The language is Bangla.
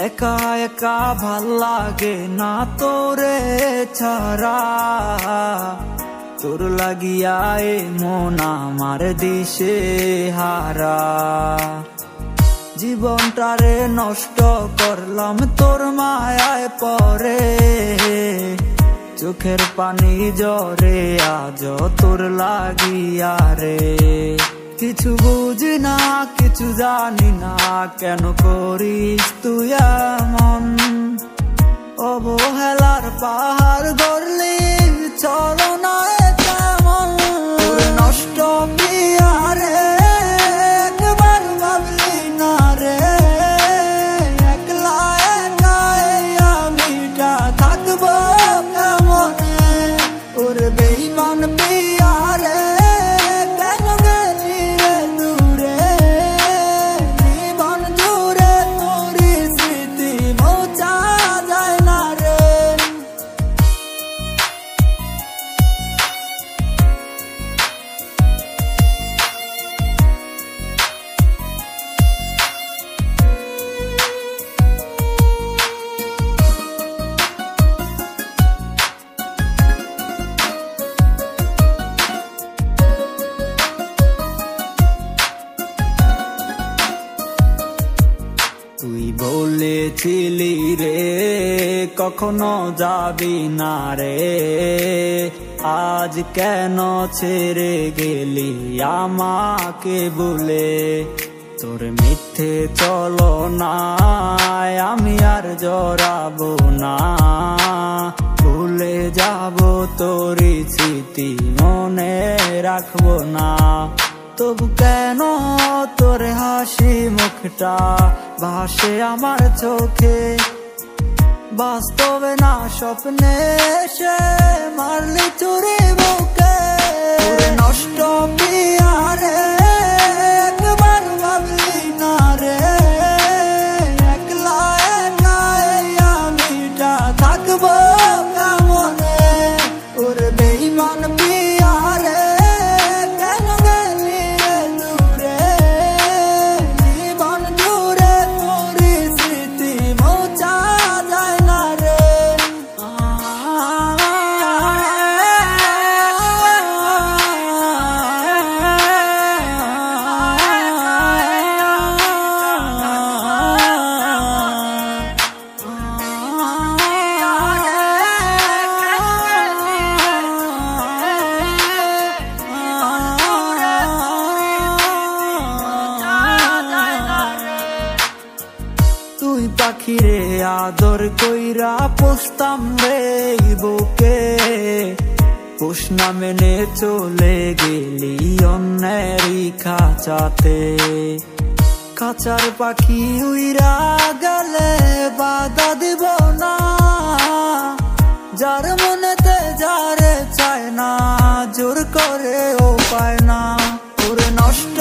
একা একা ভাল লাগে না তোরে ছাড়া, তোর লাগিয়া এ মন আমার দিশে হারা। জীবনটারে নষ্ট করলাম তোর মায়ায় পরে, চোখের পানি জরে আজ তোর লাগিয়া রে। কিছু বুঝি না কিছু জানি না, কেন করিস তুই এমন? অবহেলার পাহাড় গড়লি চলনা কেমন? তোর নষ্ট বিয়ারে একবার ভাবলি না রে, একলা একাই আমিটা থাকবো কেমনে? ওর বেঈমান বিয়ারে কেন গেলি রে দূরে? জীবন জুড়ে তোর স্মৃতি মোছা যায় না রে। তুই বলেছিলি রে কখনো যাবি না রে, আজ কেন ছেড়ে গেলি আমাকে বলে? তোর মিথ্যে চলো না আমি আর জড়াবো না, ভুলে যাবো তোর স্মৃতি মনে রাখবো না। তবু কেন তোর হাসি মুখটা ভাসে আমার চোখে? বাস্তবে না স্বপ্নে সে মারলি চুরি বুকে। নষ্ট বিয়ারে একবার ভাবলি না রে, একলা একাই আমিটা থাকবো কেমনে? ওর বেঈমান বিয়ারে কেন গেলি রে দূরে? জীবন জুড়ে তোর স্মৃতি মোছা যায় না রে। তুই পাখিরে আদর কইরা পুষতাম রে বুকে, পুষ না মেনে চলে গেলি অন্যেরই খাঁচাতে। খাঁচার পাখি উইরা গেলে বাধা দিব না, যার মনেতে যারে চায় না জোর করে ও পায় না। তোর নষ্ট